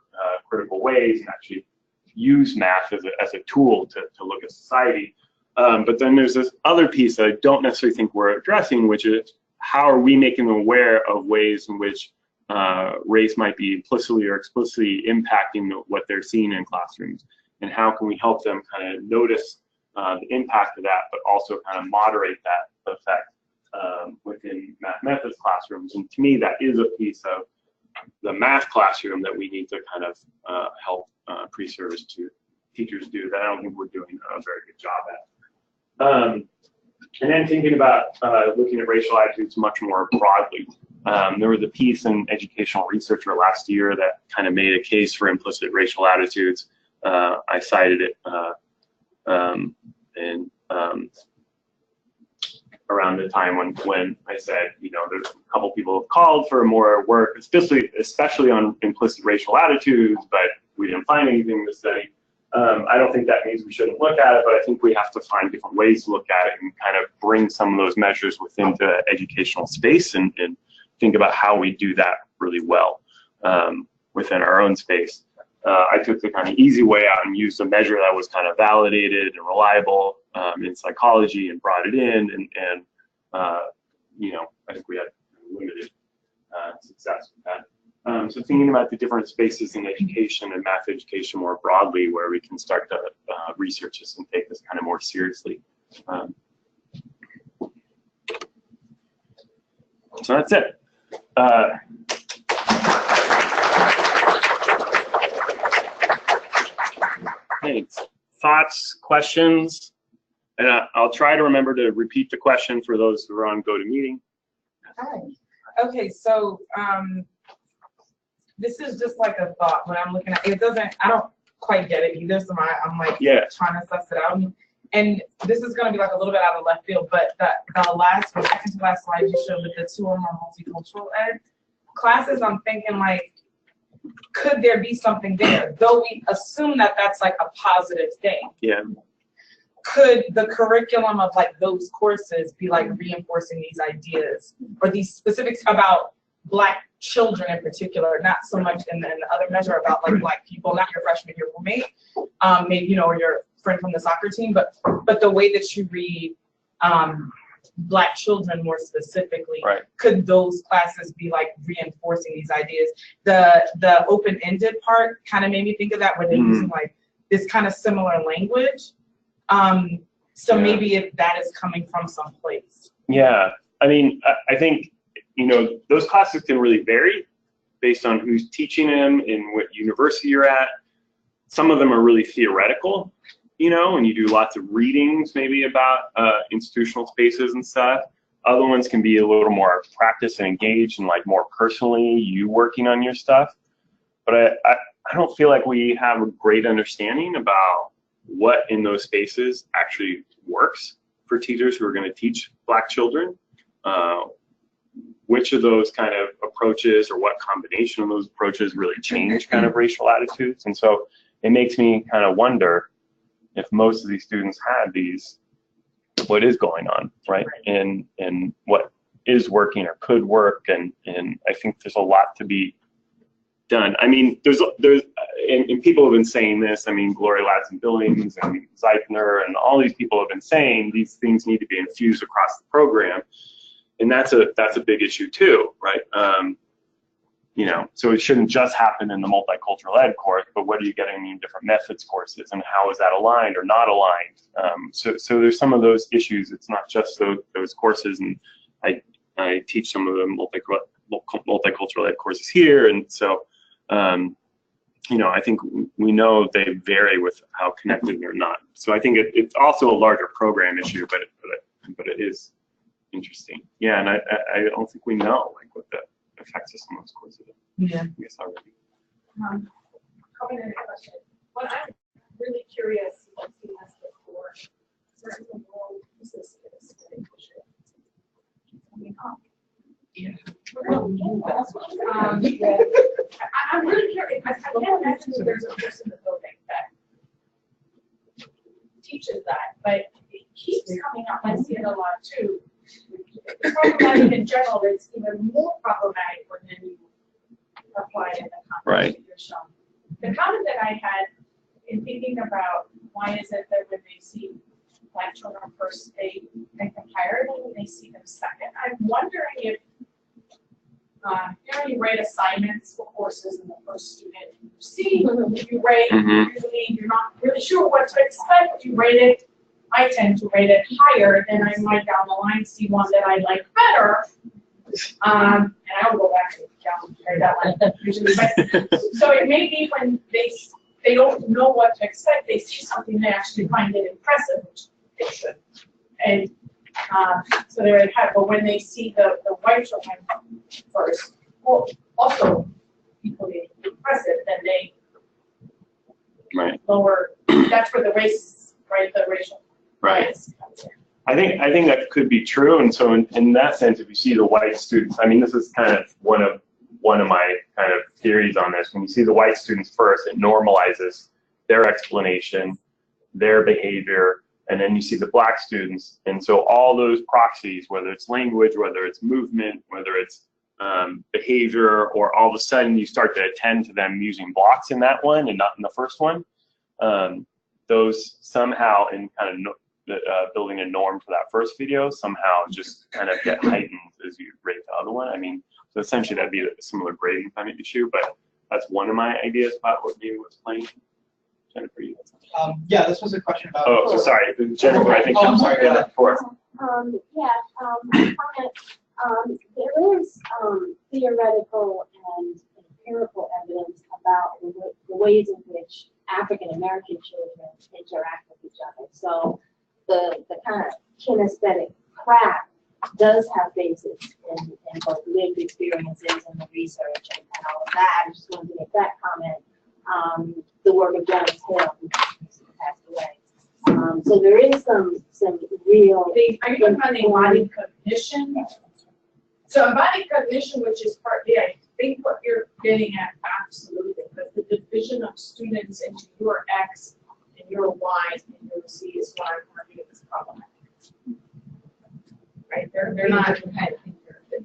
critical ways and actually use math as a tool to look at society. But then there's this other piece that I don't necessarily think we're addressing, which is how are we making them aware of ways in which race might be implicitly or explicitly impacting what they're seeing in classrooms, and how can we help them kind of notice the impact of that, but also kind of moderate that effect within math methods classrooms. And to me, that is a piece of the math classroom that we need to kind of help pre-service teachers do that I don't think we're doing a very good job at. And then thinking about looking at racial attitudes much more broadly. There was a piece in Educational Researcher last year that kind of made a case for implicit racial attitudes. I cited it around the time when I said, you know, there's a couple people have called for more work, especially on implicit racial attitudes, but we didn't find anything in the study. I don't think that means we shouldn't look at it, but I think we have to find different ways to look at it and kind of bring some of those measures within the educational space and think about how we do that really well within our own space. I took the kind of easy way out and used a measure that was kind of validated and reliable in psychology and brought it in, and you know, I think we had limited success with that. So thinking about the different spaces in education and math education more broadly, where we can start to research this and take this kind of more seriously. So that's it. Thanks. Thoughts, questions? And I'll try to remember to repeat the question for those who are on GoToMeeting. Hi. Okay, so this is just like a thought when I'm looking at it. I don't quite get it either, so I'm like trying to suss it out. And this is going to be like a little bit out of left field, but the second to last slide you showed with the 2 or more multicultural ed classes, I'm thinking like, could there be something there? Though we assume that that's like a positive thing. Yeah. Could the curriculum of like those courses be like reinforcing these ideas or these specifics about Black children in particular, not so much in the other measure about like Black people, not your freshman, your roommate, maybe, you know, or your friend from the soccer team, but the way that you read Black children more specifically, right. Could those classes be like reinforcing these ideas? The open-ended part kind of made me think of that, where they're using like this kind of similar language. So maybe if that is coming from someplace. Yeah, I mean, I think, you know, those classes can really vary based on who's teaching them and what university you're at. Some of them are really theoretical, you know, and you do lots of readings maybe about institutional spaces and stuff. Other ones can be a little more practice and engaged and like more personally you working on your stuff. But I don't feel like we have a great understanding about what in those spaces actually works for teachers who are going to teach Black children. Which of those kind of approaches or what combination of those approaches really change kind of racial attitudes. And so it makes me kind of wonder if most of these students had these, what is going on, right? And what is working or could work. And I think there's a lot to be done. I mean, there's and people have been saying this. I mean, Gloria Ladson-Billings and Zeitner and all these people have been saying these things need to be infused across the program. And that's a big issue too, right? You know, so it shouldn't just happen in the multicultural ed course, but what are you getting in different methods courses, and how is that aligned or not aligned? So there's some of those issues. It's not just those courses, and I teach some of the multicultural ed courses here, and so you know, I think we know they vary with how connected they're not. So I think it's also a larger program issue, but it is interesting. Yeah, and I don't think we know like what the effects of some of those courses are. Yeah. Yes, already. Coming in a question. What I'm really curious, I've seen this before, certain role business is coming up. Yeah. I'm really curious. I can't imagine that there's a person in the building that teaches that, but it keeps coming up. I see it a lot too. It's problematic in general, but it's even more problematic when you apply it in the context that you're shown. The comment that I had in thinking about why is it that when they see Black children first, they think them higher than when they see them second. I'm wondering if you rate assignments for courses and the first student you see, you rate, usually you're not really sure what to expect, you rate it. I tend to rate it higher, then I might down the line see one that I like better. And I'll go back to that one usually. But, so it may be when they don't know what to expect, they see something they actually find it impressive, which they should. And so they're ahead. But when they see the white children first, well, also equally impressive, then they lower. That's where the race, the racial. Right. I think that could be true, and so in that sense, if you see the white students, I mean, this is kind of one of my kind of theories on this. When you see the white students first, it normalizes their explanation, their behavior, and then you see the black students. And so all those proxies, whether it's language, whether it's movement, whether it's behavior, or all of a sudden you start to attend to them using blocks in that one and not in the first one, those somehow, in kind of building a norm for that first video, somehow just kind of get heightened as you rate the other one. I mean, so essentially that'd be a similar grading kind of issue, but that's one of my ideas about what maybe was playing. Jennifer, you had something? Yeah, this was a question about. Oh, so sorry, Jennifer. I think. I'm sorry. Yeah, before. Comment. There is theoretical and empirical evidence about the ways in which African American children interact with each other. So the kind of kinesthetic craft does have basis in both lived experiences and the research and all of that. I just wanted to make that comment. The work of Dennis Hill, who passed away. So there is some real. Are you talking about embodied cognition? So embodied cognition, which is part B, I think what you're getting at, absolutely. But the division of students into your X and your Y and your Z is what I'm arguing is problematic. Right? They're not competitive.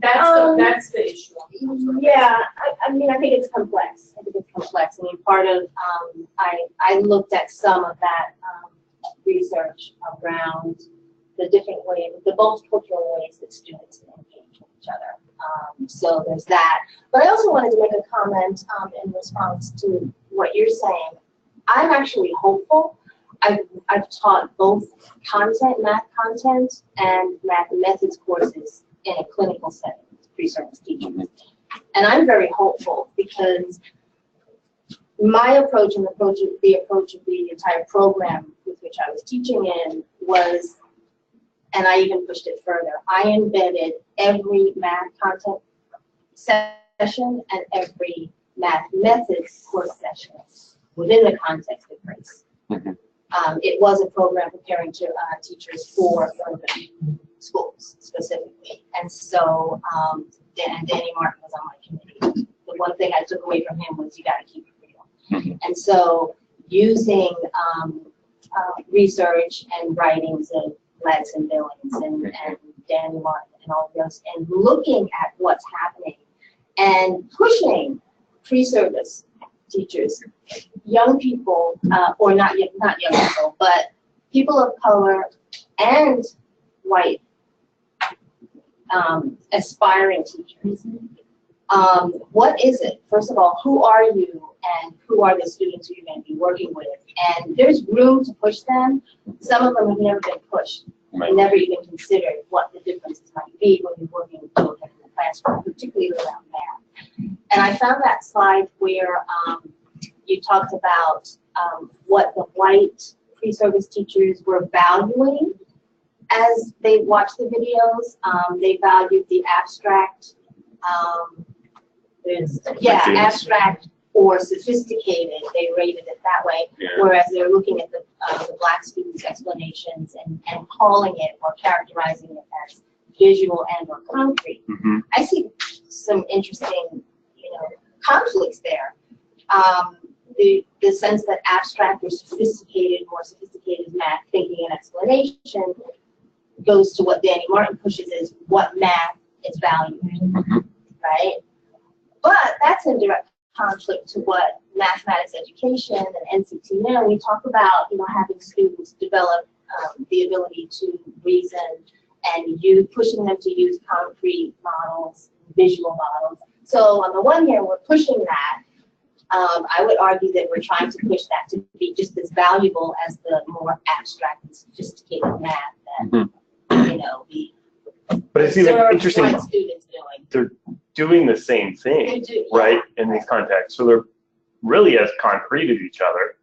That's the issue. Yeah, I mean, I think it's complex. I mean, part of, I looked at some of that research around the different ways, the multicultural ways that students engage with each other. So there's that. But I also wanted to make a comment in response to what you're saying. I'm actually hopeful. I've taught both math content and math methods courses in a clinical setting, pre-service teaching. And I'm very hopeful because my approach and the approach of the entire program with which I was teaching in was, and I even pushed it further, I embedded every math content session and every math methods course session within the context of race. It was a program preparing teachers for urban schools specifically. And so, and Danny Martin was on my committee. The one thing I took away from him was you got to keep it real. And so using research and writings of Lex and Billings and Danny Martin and all of those, and looking at what's happening and pushing pre-service teachers, young people, or not young people, but people of color and white aspiring teachers. What is it? First of all, who are you and who are the students who you're going to be working with? And there's room to push them. Some of them have never been pushed. Right. Never even considered what the differences might be when you're working with children in the classroom, particularly around math. And I found that slide where you talked about what the white pre-service teachers were valuing as they watched the videos. They valued the abstract, abstract or sophisticated. They rated it that way. Yeah. Whereas they're looking at the black students' explanations and calling it or characterizing it as visual and or concrete. I see some interesting, conflicts there. The sense that abstract or more sophisticated math thinking and explanation goes to what Danny Martin pushes is what math is valued, right? But that's in direct conflict to what mathematics education and NCTN, we talk about, having students develop the ability to reason and pushing them to use concrete models, visual models. So on the one hand, we're pushing that. I would argue that we're trying to push that to be just as valuable as the more abstract and sophisticated math that, but it's even interesting. Students doing. They're doing the same thing, right, in these contexts. So they're really as concrete as each other,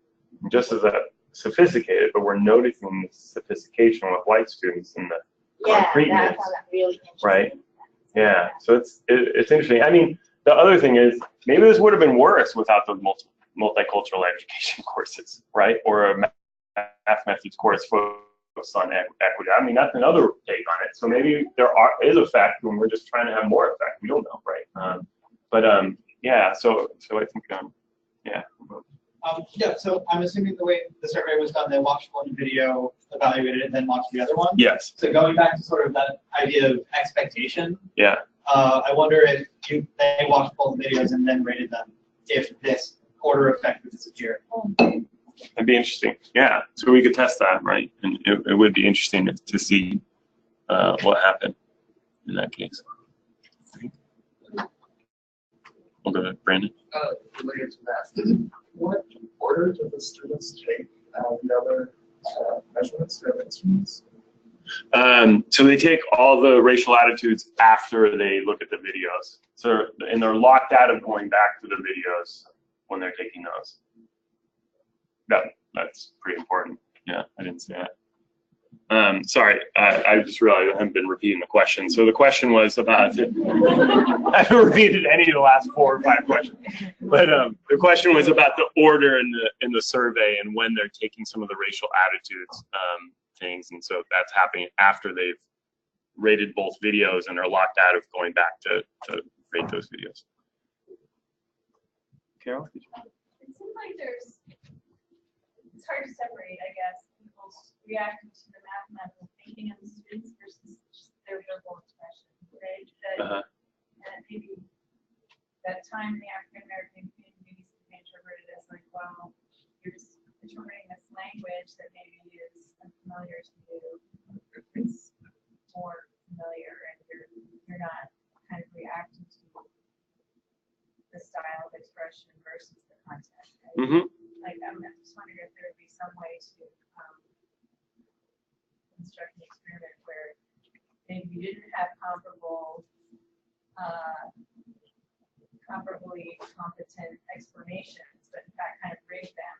just as sophisticated, but we're noticing the sophistication with white students and the concreteness. I found that really interesting. Right? Yeah, so it's interesting. I mean, the other thing is, maybe this would have been worse without those multicultural education courses, right? Or a math methods course focused on equity. I mean, that's another take on it. So maybe there is effect when we're just trying to have more effect. We don't know, right? Yeah. So I think, yeah. Yeah, so I'm assuming the way the survey was done, they watched one video, evaluated it, then watched the other one. Yes. So going back to sort of that idea of expectation, Yeah. I wonder if they watched both videos and then rated them, if this order effect would disappear. That'd be interesting. Yeah, so we could test that, right? And it would be interesting to see what happened in that case. We'll go to Brandon. Related to that, what order do the students take the other measurements or instruments? So they take all the racial attitudes after they look at the videos. So, and they're locked out of going back to the videos when they're taking those. That's pretty important. Yeah, I didn't say that. Sorry, I just realized I haven't been repeating the question. So the question was about, I haven't repeated any of the last 4 or 5 questions, but the question was about the order in the survey and when they're taking some of the racial attitudes things. And so that's happening after they've rated both videos and are locked out of going back to rate those videos. Carol? It seems like it's hard to separate, I guess, people's reacting to the mathematical thinking of the students versus just their verbal expression, right? And maybe that time the African American community may interpret it as like, well, you're just interpreting this language that maybe is unfamiliar to you. It's more familiar, and you're not kind of reacting to the style of expression versus the content. Right? Mm-hmm. Like, I'm just wondering if there would be some way to construct an experiment where maybe you didn't have comparably competent explanations, but in fact kind of rigged them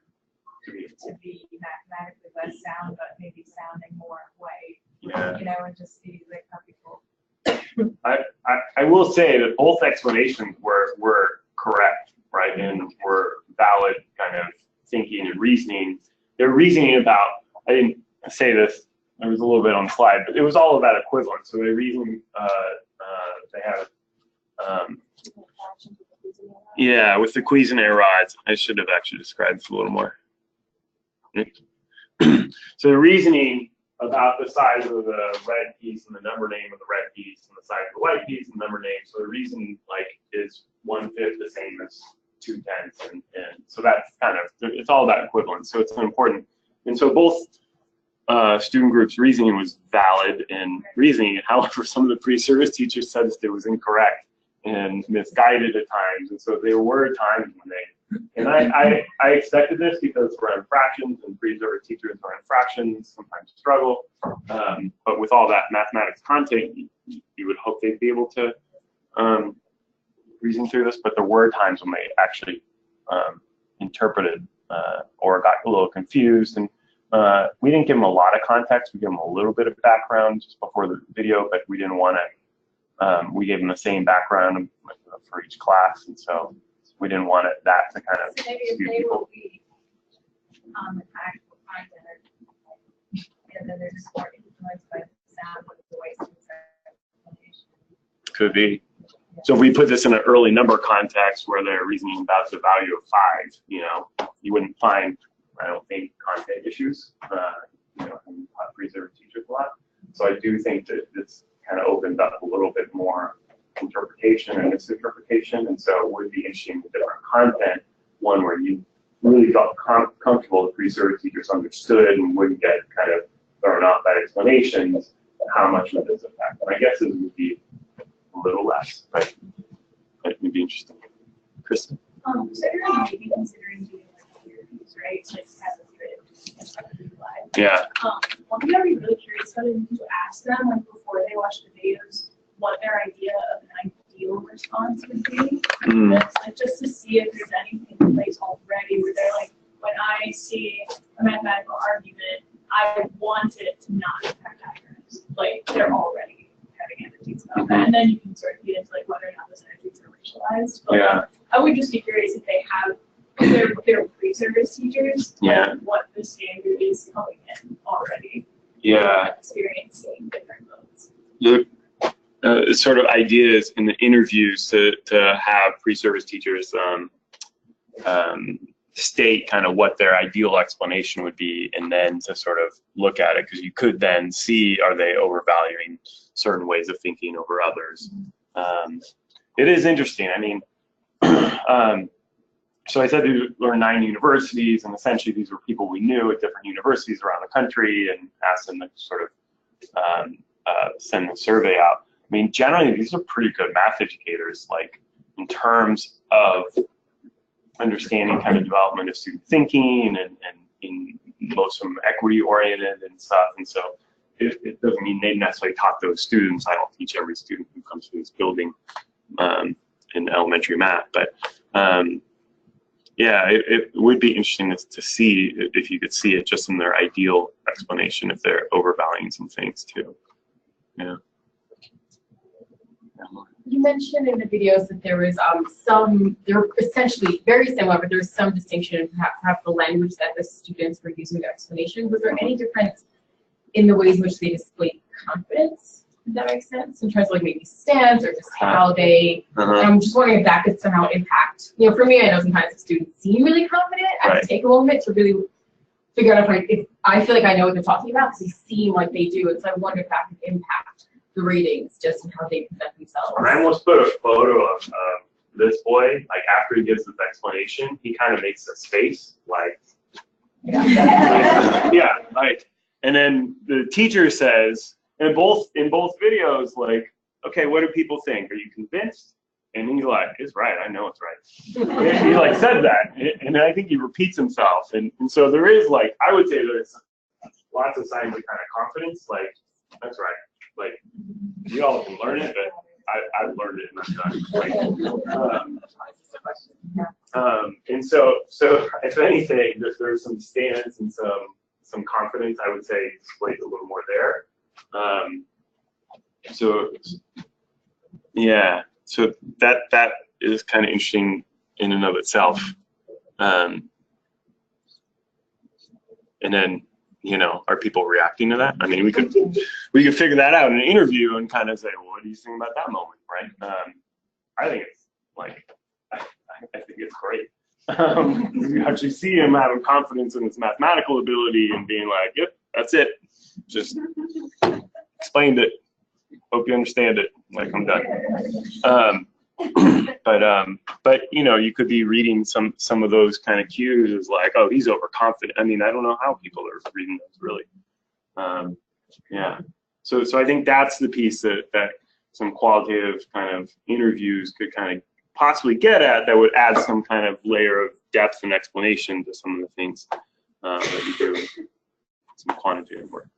to be mathematically less sound, but maybe sounding more white. Yeah. You know, and just see like how people. I will say that both explanations were correct, right, and were valid kind of thinking and reasoning. They're reasoning about, I didn't say this, there was a little bit on the slide, but it was all about equivalence. So they reason, they have, yeah, with the Cuisinart rods. I should have actually described this a little more. So the reasoning about the size of the red piece and the number name of the red piece and the size of the white piece and the number name. So the reason like is 1/5 the same as 2/10, and so that's kind of, it's all about equivalence. So it's important. And so both student groups' reasoning was valid in reasoning. However, some of the pre-service teachers said it was incorrect and misguided at times. And so there were times when they, and I expected this because we're in fractions and pre-service teachers are in fractions, sometimes struggle. But with all that mathematics content, you would hope they'd be able to reason through this. But there were times when they actually interpreted or got a little confused. And we didn't give them a lot of context. We gave them a little bit of background just before the video, but we didn't want to, we gave them the same background for each class. And so we didn't want that to kind of so maybe if they will be on the actual content, and then they're just more influenced by the sound of the voice and explanation. Could be. So if we put this in an early number context where they're reasoning about the value of 5, you know, you wouldn't find, I don't think, content issues, you know, in pre-service teachers a lot. So I do think that this kind of opened up a little bit more interpretation and misinterpretation, and so it would be interesting with different content, one where you really felt comfortable the pre-service teachers understood and wouldn't get kind of thrown off by explanations, how much of this effect. And I guess it would be a little less, but it would be interesting. Kristen? So you're maybe considering doing like interviews, right? Like have a good live. Yeah. One thing I'd be really curious about is to ask them, like before they watch the videos, what their idea of an ideal response would be. Like, just to see if there's anything in place already where they're like, when I see a mathematical argument, I want it to not impact diagrams. Like they're already having attitudes about that. And then you can sort of get into like whether or not those attitudes are racialized. But yeah. I would just be curious if they have, if they're pre-service teachers, yeah. like what the standard is coming in already. Yeah. Experiencing different modes. The sort of ideas in the interviews to have pre-service teachers state kind of what their ideal explanation would be, and then to sort of look at it, because you could then see, are they overvaluing certain ways of thinking over others? It is interesting. I mean, so I said we learned 9 universities, and essentially these were people we knew at different universities around the country, and asked them to sort of send the survey out. I mean, generally these are pretty good math educators, like in terms of understanding kind of development of student thinking, and in most of them equity oriented and stuff. And so it doesn't mean they necessarily taught those students. I don't teach every student who comes to this building in elementary math, but yeah, it would be interesting to see if you could see it just in their ideal explanation, if they're overvaluing some things too. Yeah. You mentioned in the videos that there was they're essentially very similar, but there was some distinction in perhaps the language that the students were using their explanation. Was there any difference in the ways in which they displayed confidence? Does that make sense? In terms of like maybe stance or just how they, I'm just wondering if that could somehow impact, you know, for me, I know sometimes the students seem really confident. I have to take a moment to really figure out if I feel like I know what they're talking about, because they seem like they do. And so I wonder if that could impact the ratings just in how they present themselves. I almost put a photo of this boy, like after he gives his explanation, he kind of makes a face, like, yeah, like, and then the teacher says, in both videos, like, okay, what do people think? Are you convinced? And he's like, it's right, I know it's right. He like said that, and I think he repeats himself, and so there is, like, I would say there's lots of signs of kind of confidence, like, that's right. Like, you all can learn it, but I've learned it and I'm done. And so if anything, there's some stance and some confidence, I would say, displayed a little more there. So yeah, so that is kind of interesting in and of itself. And then, you know, are people reacting to that? I mean, we could figure that out in an interview and kind of say, well, what do you think about that moment, right? I think it's like, I think it's great. You actually see him having confidence in his mathematical ability and being like, yep, that's it. Just explained it. Hope you understand it. Like, I'm done. But you know, you could be reading some of those kind of cues as like, oh, he's overconfident. I mean, I don't know how people are reading those really. Yeah. So I think that's the piece that some qualitative kind of interviews could kind of possibly get at, that would add some kind of layer of depth and explanation to some of the things that you do, some quantitative work.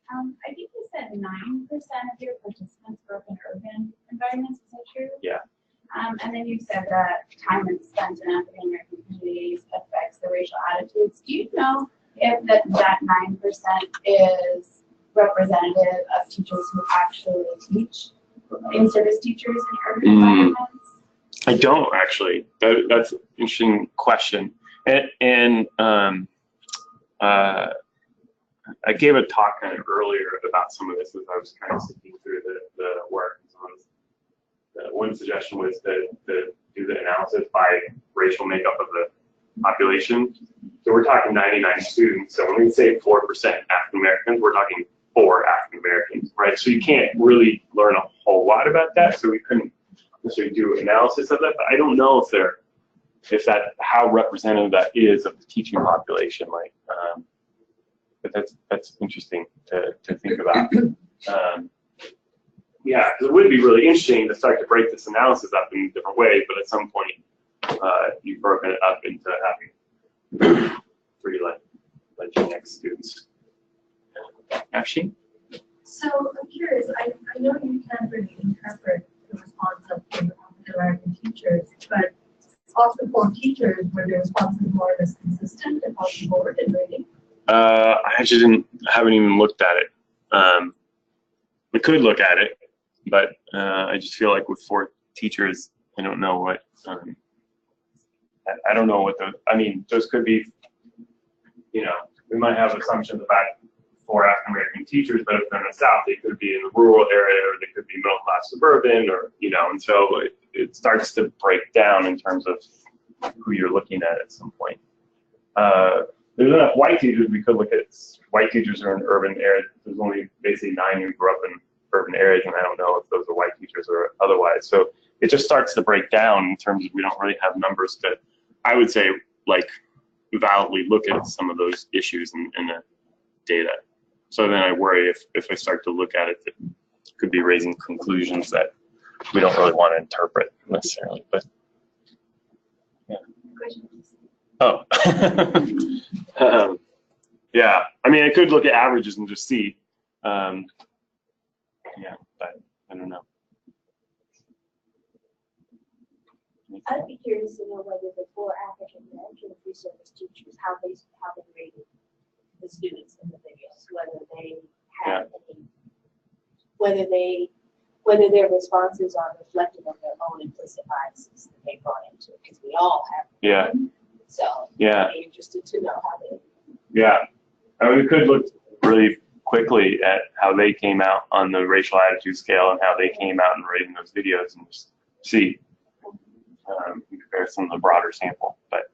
I think you said 9% of your participants grew up in urban environments. Is that true? Yeah. And then you said that time spent in African American communities affects the racial attitudes. Do you know if that 9% is representative of teachers who actually teach, in-service teachers in urban environments? I don't actually. That's an interesting question. And I gave a talk kind of earlier about some of this as I was kind of sifting through the work. One suggestion was to do the analysis by racial makeup of the population. So we're talking 99 students. So when we say 4% African Americans, we're talking 4 African Americans, right? So you can't really learn a whole lot about that. So we couldn't necessarily do analysis of that. But I don't know how representative that is of the teaching population. Like, but that's interesting to think about. Yeah, it would be really interesting to start to break this analysis up in different ways, but at some point you've broken it up into having 3 like Gen X students. Ashley? So I'm curious, I know you can't really interpret the response of African American teachers, but also for teachers, were the responses more or less consistent across the board in rating? I actually haven't even looked at it. We could look at it, but I just feel like with 4 teachers, I don't know what. I don't know what those. I mean, those could be. You know, we might have assumptions about for African American teachers, but if they're in the South, they could be in the rural area, or they could be middle class suburban, or and so it starts to break down in terms of who you're looking at some point. There's enough white teachers we could look at. White teachers who are in urban areas. There's only basically 9 who grew up in urban areas, and I don't know if those are white teachers or otherwise. So it just starts to break down in terms of we don't really have numbers to, I would say, like, validly look at some of those issues in the data. So then I worry if I start to look at it, it could be raising conclusions that we don't really want to interpret necessarily. But yeah. Oh. Yeah, I mean, I could look at averages and just see. Yeah, but I don't know. I'd be curious to know whether the 4 African American PreService teachers, how they rated the students in the videos, whether they had any, whether their responses are reflective of their own implicit biases that they brought into it, because we all have them. Yeah. So yeah, I'd be interested to know how they. Yeah, I mean, we could look really quickly at how they came out on the racial attitude scale and how they came out in rating those videos and just see in comparison to the broader sample. But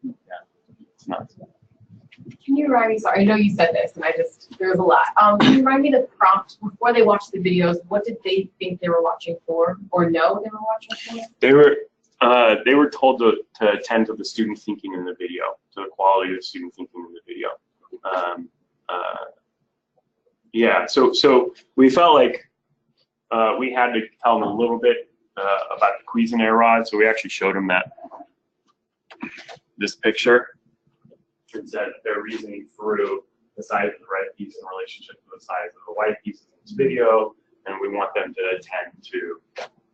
yeah, it's not. Can you remind me, sorry, I know you said this and there's a lot. Can you remind me the prompt before they watched the videos, what did they think they were watching for or know they were watching for? They were told to attend to the student thinking in the video, to the quality of the student thinking in the video. Yeah, so we felt like we had to tell them a little bit about the Cuisenaire rod, so we actually showed them this picture. It said they're reasoning through the size of the red piece in relationship to the size of the white pieces in this video, and we want them to attend to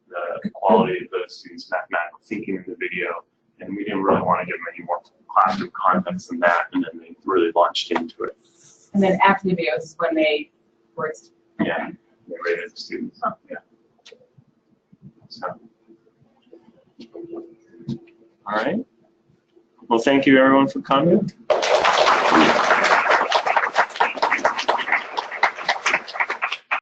the quality of the students' mathematical thinking in the video, and we didn't really want to give them any more classroom context than that, and then they really launched into it. And then after the videos is when they were. Yeah, they rated the students. Oh. Yeah. So. All right. Well, thank you everyone for coming.